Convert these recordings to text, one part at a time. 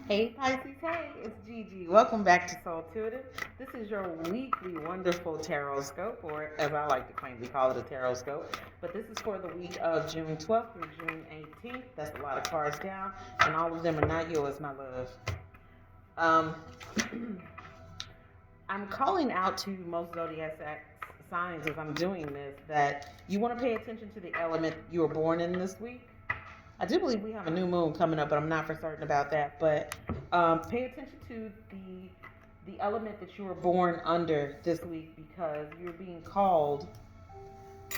Hey Pisces, hey, it's Gigi. Welcome back to Soul Tutor. This is your weekly wonderful Tarotscope, or as I like to quaintly call it, a Tarotscope. But this is for the week of June 12th through June 18th. That's a lot of cards down, and all of them are not yours, my love. Um, I'm calling out to most zodiac signs as I'm doing this that you want to pay attention to the element you were born in this week. I do believe we have a new moon coming up, but I'm not for certain about that. But pay attention to the element that you were born under this week because you're being called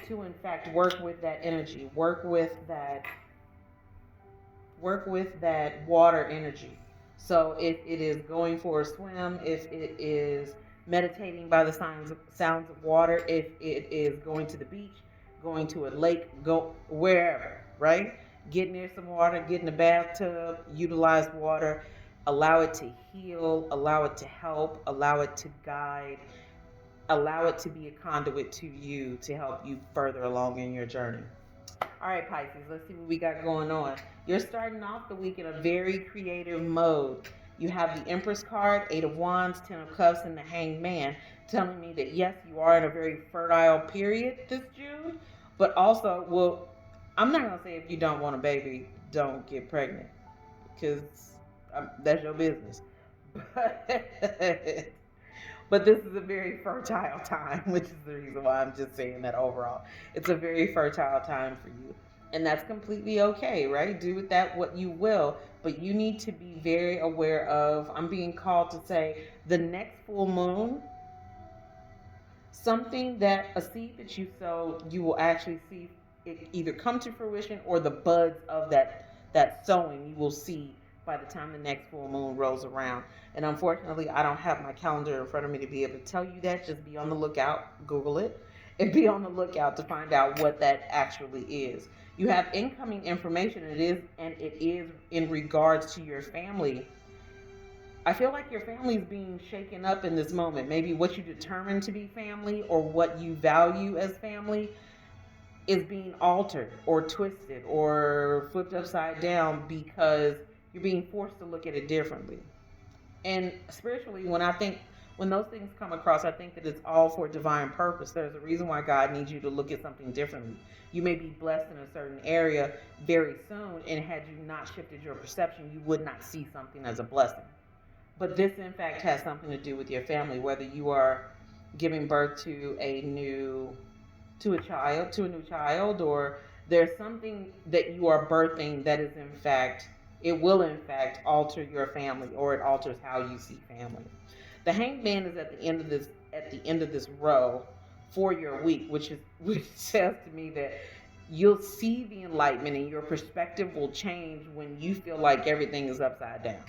to, in fact, work with that energy, work with that water energy. So if it is going for a swim, if it is meditating by the sounds of water, if it is going to the beach, going to a lake, go wherever, right? Get near some water, get in the bathtub, utilize water, allow it to heal, allow it to help, allow it to guide, allow it to be a conduit to you to help you further along in your journey. All right, Pisces, let's see what we got going on. You're starting off the week in a very creative mode. You have the Empress card, Eight of Wands, Ten of Cups, and the Hanged Man, telling me that yes, you are in a very fertile period this June, but also, well, I'm not going to say if you don't want a baby, don't get pregnant, because that's your business. But but this is a very fertile time, which is the reason why I'm just saying that overall. It's a very fertile time for you. And that's completely okay, right? Do with that what you will. But you need to be very aware of, I'm being called to say, the next full moon, something that a seed that you sow, you will actually see it either come to fruition or the buds of that sowing you will see by the time the next full moon rolls around. And unfortunately, I don't have my calendar in front of me to be able to tell you that. Just be on the lookout, Google it, and be on the lookout to find out what that actually is. You have incoming information, and it is in regards to your family. I feel like your family is being shaken up in this moment. Maybe what you determine to be family or what you value as family is being altered or twisted or flipped upside down because you're being forced to look at it differently. And spiritually, when those things come across, I think that it's all for divine purpose. There's a reason why God needs you to look at something differently. You may be blessed in a certain area very soon, and had you not shifted your perception, you would not see something as a blessing. But this, in fact, has something to do with your family, whether you are giving birth to a new child, or there's something that you are birthing that is, in fact, it will, in fact, alter your family, or it alters how you see family. The Hanged Man is at the end of this row for your week, which says to me that you'll see the enlightenment and your perspective will change when you feel like everything is upside down.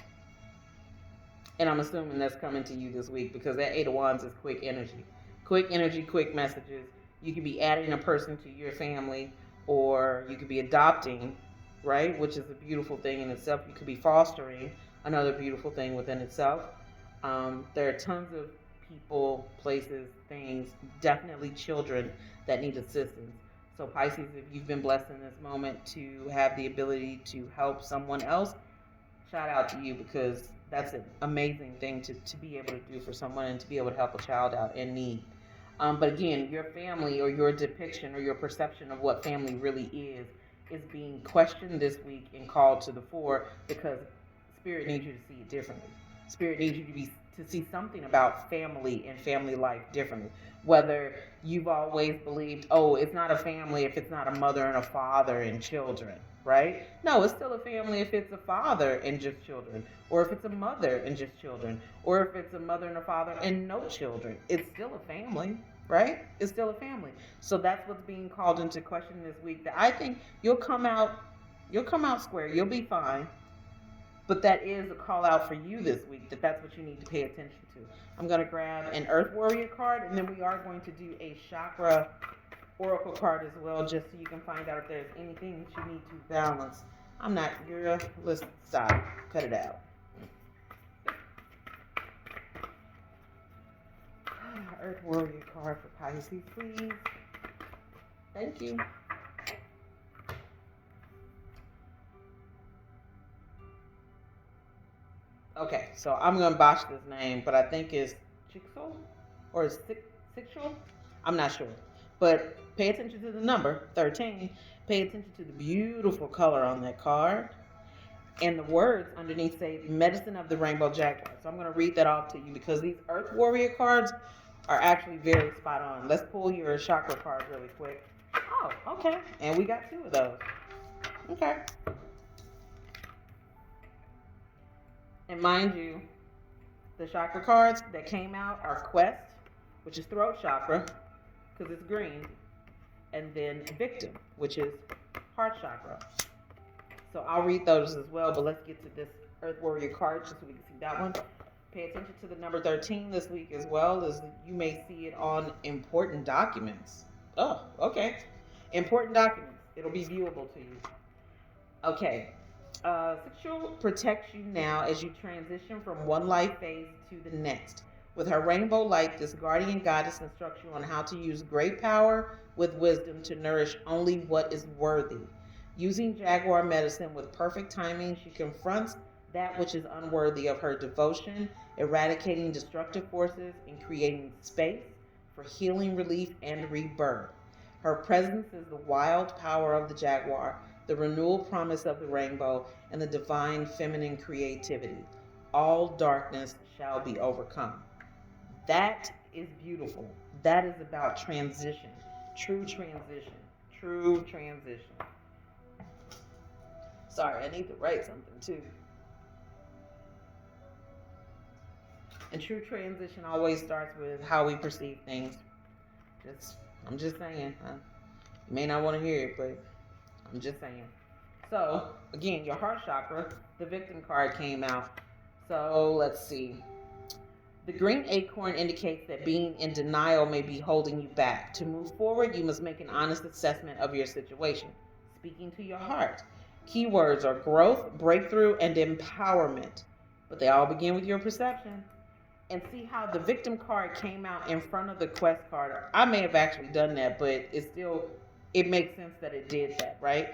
And I'm assuming that's coming to you this week because that Eight of Wands is quick energy. Quick energy, quick messages. You could be adding a person to your family, or you could be adopting, right? Which is a beautiful thing in itself. You could be fostering, another beautiful thing within itself. There are tons of people, places, things, definitely children that need assistance. So, Pisces, if you've been blessed in this moment to have the ability to help someone else, shout out to you because that's an amazing thing to be able to do for someone and to be able to help a child out in need. But again, your family or your depiction or your perception of what family really is being questioned this week and called to the fore because Spirit needs you to see it differently. Spirit needs you to see something about family and family life differently. Whether you've always believed, oh, it's not a family if it's not a mother and a father and children, right? No, it's still a family if it's a father and just children, or if it's a mother and just children, or if it's a mother and a father and no children. It's still a family, right? It's still a family. So that's what's being called into question this week. That I think you'll come out square. You'll be fine. But that is a call out for you this week. That's what you need to pay attention to. I'm going to grab an Earth Warrior card, and then we are going to do a chakra oracle card as well, just so you can find out if there's anything that you need to balance. I'm not, girl, let's stop. Cut it out. Earth Warrior card for Pisces, please. Thank you. Okay, so I'm gonna botch this name, but I think it's Chixel or Sixel. I'm not sure, but pay attention to the number 13. Pay attention to the beautiful color on that card, and the words underneath say "Medicine of the Rainbow Jaguar." So I'm gonna read that off to you because these Earth Warrior cards are actually very spot on. Let's pull your chakra card really quick. Oh, okay, and we got two of those. Okay, and mind you, the chakra cards that came out are Quest, which is throat chakra, because it's green, and then Victim, which is heart chakra. So I'll read those as well, but let's get to this Earth Warrior card just so we can see that one. Pay attention to the number 13 this week as well, as you may see it on important documents. Oh, okay. Important documents. It'll be viewable to you. Okay. Sexual protects you now as you transition from one life phase to the next. With her rainbow light, this guardian goddess instructs you on how to use great power with wisdom to nourish only what is worthy. Using Jaguar medicine with perfect timing, she confronts that which is unworthy of her devotion, eradicating destructive forces and creating space for healing, relief, and rebirth. Her presence is the wild power of the jaguar, the renewal promise of the rainbow, and the divine feminine creativity. All darkness shall be overcome. That is beautiful. That is about transition, true transition, true transition. Sorry, I need to write something too. And true transition always starts with how we perceive things. I'm just saying. You may not want to hear it, but I'm just saying. So, again, your heart chakra, the victim card came out. So, let's see. The green acorn indicates that being in denial may be holding you back. To move forward, you must make an honest assessment of your situation, speaking to your heart. Keywords are growth, breakthrough, and empowerment, but they all begin with your perception. And see how the victim card came out in front of the quest card. I may have actually done that, but it makes sense that it did that, right?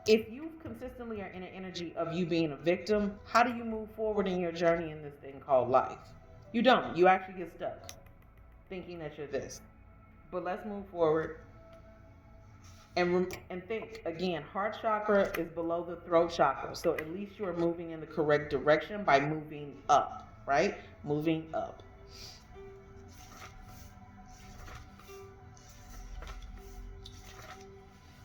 If you consistently are in an energy of you being a victim, how do you move forward in your journey in this thing called life? You don't. You actually get stuck thinking that you're this. But let's move forward and think again. Heart chakra is below the throat chakra, so at least you are moving in the correct direction by moving up, right? Moving up.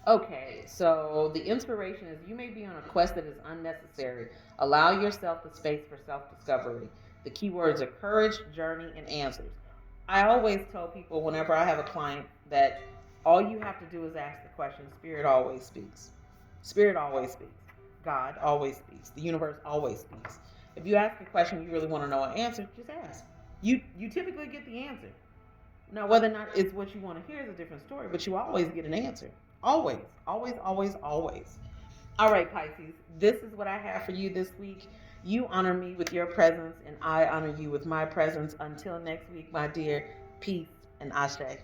Okay, so the inspiration is you may be on a quest that is unnecessary. Allow yourself the space for self-discovery. The keywords are courage, journey, and answers. I always tell people whenever I have a client that all you have to do is ask the question. Spirit always speaks. Spirit always speaks. God always speaks. The universe always speaks. If you ask a question you really want to know an answer, just ask. You typically get the answer. Now, whether or not it's what you want to hear is a different story, but you always get an answer. Always, always, always, always. All right, Pisces, this is what I have for you this week. You honor me with your presence, and I honor you with my presence. Until next week, my dear, peace and ashe.